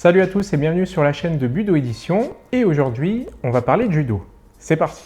Salut à tous et bienvenue sur la chaîne de Budo Édition. Et aujourd'hui, on va parler de judo. C'est parti!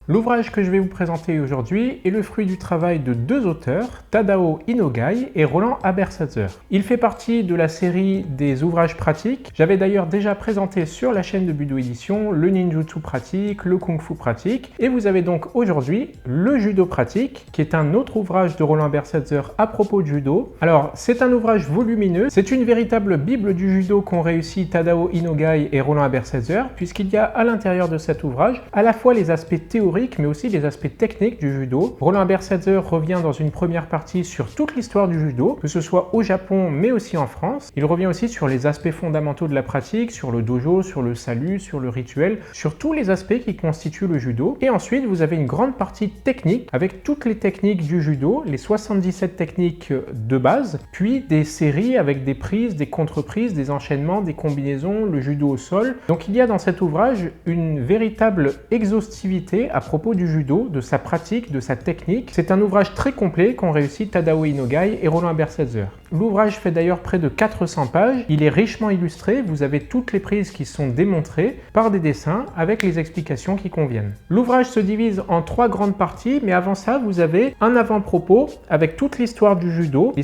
L'ouvrage que je vais vous présenter aujourd'hui est le fruit du travail de deux auteurs, Tadao Inogai et Roland Abersazer. Il fait partie de la série des ouvrages pratiques. J'avais d'ailleurs déjà présenté sur la chaîne de Budo Édition le ninjutsu pratique, le kung fu pratique, et vous avez donc aujourd'hui le judo pratique, qui est un autre ouvrage de Roland Abersazer à propos de judo. Alors, c'est un ouvrage volumineux, c'est une véritable bible du judo qu'ont réussi Tadao Inogai et Roland Abersazer, puisqu'il y a à l'intérieur de cet ouvrage à la fois les aspects théoriques mais aussi les aspects techniques du judo. Roland Abersazer revient dans une première partie sur toute l'histoire du judo, que ce soit au Japon mais aussi en France. Il revient aussi sur les aspects fondamentaux de la pratique, sur le dojo, sur le salut, sur le rituel, sur tous les aspects qui constituent le judo. Et ensuite, vous avez une grande partie technique avec toutes les techniques du judo, les 77 techniques de base, puis des séries avec des prises, des contre-prises, des enchaînements, des combinaisons, le judo au sol. Donc il y a dans cet ouvrage une véritable exhaustivité à propos du judo, de sa pratique, de sa technique. C'est un ouvrage très complet qu'ont réussi Tadao Inogai et Roland Abersazer. L'ouvrage fait d'ailleurs près de 400 pages, il est richement illustré, vous avez toutes les prises qui sont démontrées par des dessins avec les explications qui conviennent. L'ouvrage se divise en 3 grandes parties, mais avant ça, vous avez un avant-propos avec toute l'histoire du judo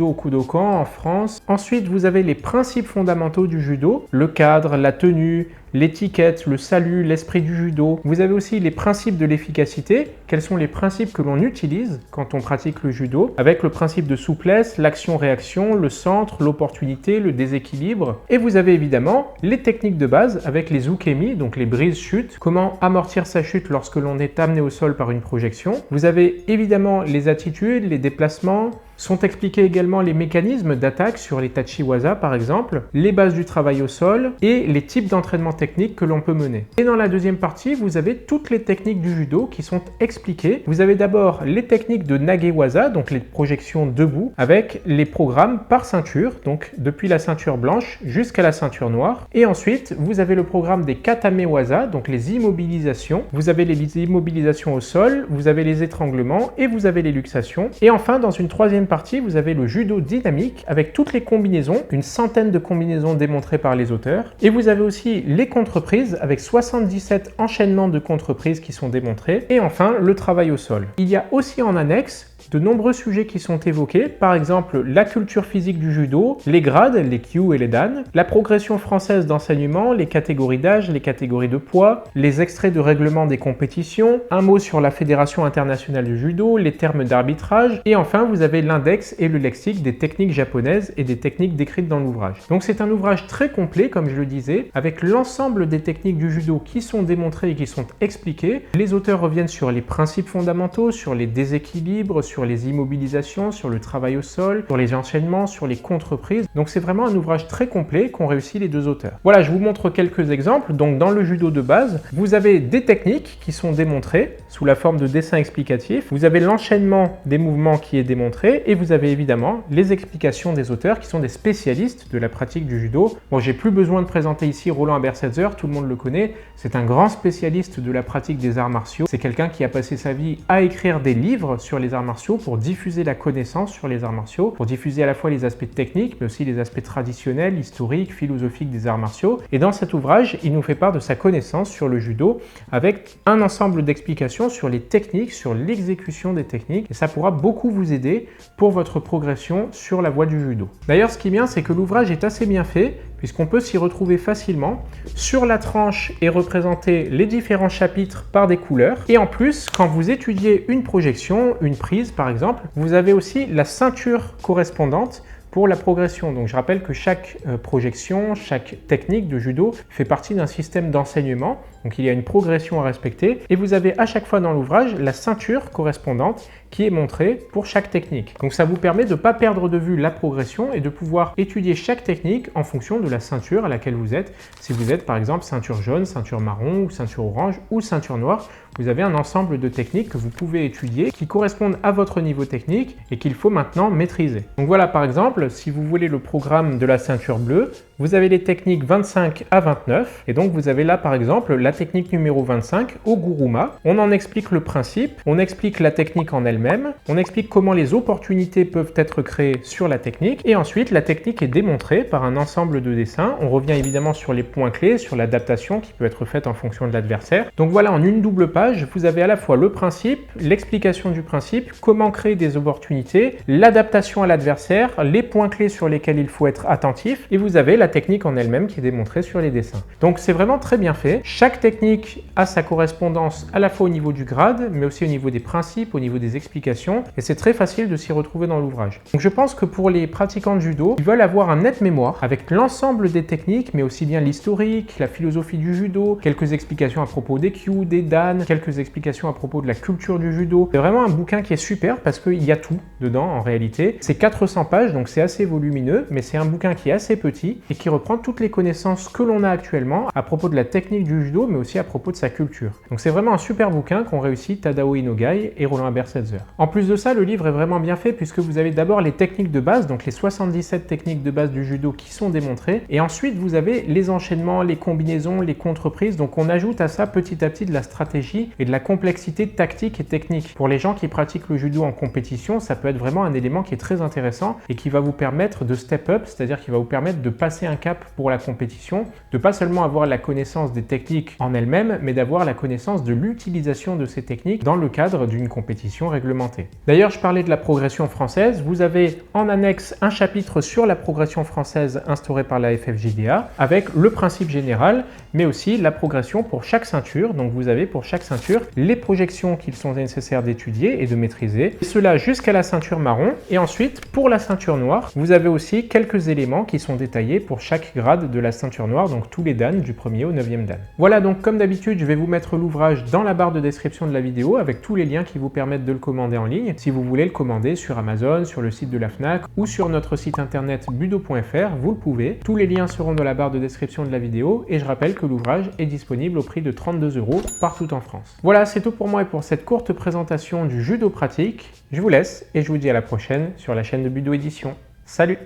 au Kudokan en France. Ensuite, vous avez les principes fondamentaux du judo, le cadre, la tenue, l'étiquette, le salut, l'esprit du judo. Vous avez aussi les principes de l'efficacité. Quels sont les principes que l'on utilise quand on pratique le judo? Avec le principe de souplesse, l'action-réaction, le centre, l'opportunité, le déséquilibre. Et vous avez évidemment les techniques de base avec les ukemi, donc les brises-chutes. Comment amortir sa chute lorsque l'on est amené au sol par une projection. Vous avez évidemment les attitudes, les déplacements. Sont expliqués également les mécanismes d'attaque sur les tachiwaza par exemple, les bases du travail au sol et les types d'entraînement technique que l'on peut mener. Et dans la deuxième partie, vous avez toutes les techniques du judo qui sont expliquées. Vous avez d'abord les techniques de nagewaza, donc les projections debout, avec les programmes par ceinture, donc depuis la ceinture blanche jusqu'à la ceinture noire. Et ensuite, vous avez le programme des katamewaza, donc les immobilisations. Vous avez les immobilisations au sol, vous avez les étranglements et vous avez les luxations. Et enfin, dans une troisième partie, vous avez le judo dynamique avec toutes les combinaisons, une centaine de combinaisons démontrées par les auteurs. Et vous avez aussi les contre-prises avec 77 enchaînements de contre-prises qui sont démontrés. Et enfin, le travail au sol. Il y a aussi en annexe de nombreux sujets qui sont évoqués, par exemple la culture physique du judo, les grades, les kyu et les dan, la progression française d'enseignement, les catégories d'âge, les catégories de poids, les extraits de règlement des compétitions, un mot sur la Fédération internationale du judo, les termes d'arbitrage, et enfin vous avez l'index et le lexique des techniques japonaises et des techniques décrites dans l'ouvrage. Donc c'est un ouvrage très complet, comme je le disais, avec l'ensemble des techniques du judo qui sont démontrées et qui sont expliquées. Les auteurs reviennent sur les principes fondamentaux, sur les déséquilibres, sur les immobilisations, sur le travail au sol, sur les enchaînements, sur les contre-prises. Donc c'est vraiment un ouvrage très complet qu'ont réussi les deux auteurs. Voilà, je vous montre quelques exemples. Donc dans le judo de base, vous avez des techniques qui sont démontrées sous la forme de dessins explicatifs. Vous avez l'enchaînement des mouvements qui est démontré et vous avez évidemment les explications des auteurs qui sont des spécialistes de la pratique du judo. Bon, j'ai plus besoin de présenter ici Roland Abersazer, tout le monde le connaît. C'est un grand spécialiste de la pratique des arts martiaux. C'est quelqu'un qui a passé sa vie à écrire des livres sur les arts martiaux pour diffuser la connaissance sur les arts martiaux, pour diffuser à la fois les aspects techniques, mais aussi les aspects traditionnels, historiques, philosophiques des arts martiaux. Et dans cet ouvrage, il nous fait part de sa connaissance sur le judo avec un ensemble d'explications sur les techniques, sur l'exécution des techniques. Et ça pourra beaucoup vous aider pour votre progression sur la voie du judo. D'ailleurs, ce qui est bien, c'est que l'ouvrage est assez bien fait, puisqu'on peut s'y retrouver facilement. Sur la tranche est représenté les différents chapitres par des couleurs. Et en plus, quand vous étudiez une projection, une prise par exemple, vous avez aussi la ceinture correspondante pour la progression. Donc je rappelle que chaque projection, chaque technique de judo fait partie d'un système d'enseignement Donc il y a une progression à respecter et vous avez à chaque fois dans l'ouvrage la ceinture correspondante qui est montrée pour chaque technique. Donc ça vous permet de ne pas perdre de vue la progression et de pouvoir étudier chaque technique en fonction de la ceinture à laquelle vous êtes. Si vous êtes par exemple ceinture jaune, ceinture marron ou ceinture orange ou ceinture noire, vous avez un ensemble de techniques que vous pouvez étudier qui correspondent à votre niveau technique et qu'il faut maintenant maîtriser. Donc voilà, par exemple, si vous voulez le programme de la ceinture bleue, vous avez les techniques 25 à 29 et donc vous avez là par exemple la technique numéro 25 Oguruma. On en explique le principe, on explique la technique en elle-même, on explique comment les opportunités peuvent être créées sur la technique et ensuite la technique est démontrée par un ensemble de dessins. On revient évidemment sur les points clés, sur l'adaptation qui peut être faite en fonction de l'adversaire. Donc voilà, en une double page, vous avez à la fois le principe, l'explication du principe, comment créer des opportunités, l'adaptation à l'adversaire, les points clés sur lesquels il faut être attentif et vous avez la technique en elle-même qui est démontrée sur les dessins. Donc c'est vraiment très bien fait. Chaque technique a sa correspondance à la fois au niveau du grade, mais aussi au niveau des principes, au niveau des explications, et c'est très facile de s'y retrouver dans l'ouvrage. Donc je pense que pour les pratiquants de judo, ils veulent avoir un net mémoire avec l'ensemble des techniques, mais aussi bien l'historique, la philosophie du judo, quelques explications à propos des kyu, des dan, quelques explications à propos de la culture du judo. C'est vraiment un bouquin qui est super parce qu'il y a tout dedans en réalité. C'est 400 pages, donc c'est assez volumineux, mais c'est un bouquin qui est assez petit et qui reprend toutes les connaissances que l'on a actuellement à propos de la technique du judo, mais aussi à propos de sa culture. Donc c'est vraiment un super bouquin qu'ont réussi Tadao Inogai et Roland Abersetzer. En plus de ça, le livre est vraiment bien fait puisque vous avez d'abord les techniques de base, donc les 77 techniques de base du judo qui sont démontrées, et ensuite vous avez les enchaînements, les combinaisons, les contreprises, donc on ajoute à ça petit à petit de la stratégie et de la complexité tactique et technique. Pour les gens qui pratiquent le judo en compétition, ça peut être vraiment un élément qui est très intéressant et qui va vous permettre de step up, c'est-à-dire qui va vous permettre de passer un cap pour la compétition, de pas seulement avoir la connaissance des techniques en elles-mêmes, mais d'avoir la connaissance de l'utilisation de ces techniques dans le cadre d'une compétition réglementée. D'ailleurs, je parlais de la progression française. Vous avez en annexe un chapitre sur la progression française instaurée par la FFJDA avec le principe général, mais aussi la progression pour chaque ceinture. Donc vous avez pour chaque ceinture les projections qu'il sont nécessaires d'étudier et de maîtriser, et cela jusqu'à la ceinture marron. Et ensuite, pour la ceinture noire, vous avez aussi quelques éléments qui sont détaillés pour chaque grade de la ceinture noire, donc tous les dan du 1er au 9e dan. Voilà, donc comme d'habitude, je vais vous mettre l'ouvrage dans la barre de description de la vidéo avec tous les liens qui vous permettent de le commander en ligne. Si vous voulez le commander sur Amazon, sur le site de la Fnac ou sur notre site internet budo.fr, vous le pouvez. Tous les liens seront dans la barre de description de la vidéo et je rappelle que l'ouvrage est disponible au prix de 32 € partout en France. Voilà, c'est tout pour moi et pour cette courte présentation du judo pratique. Je vous laisse et je vous dis à la prochaine sur la chaîne de Budo Édition. Salut!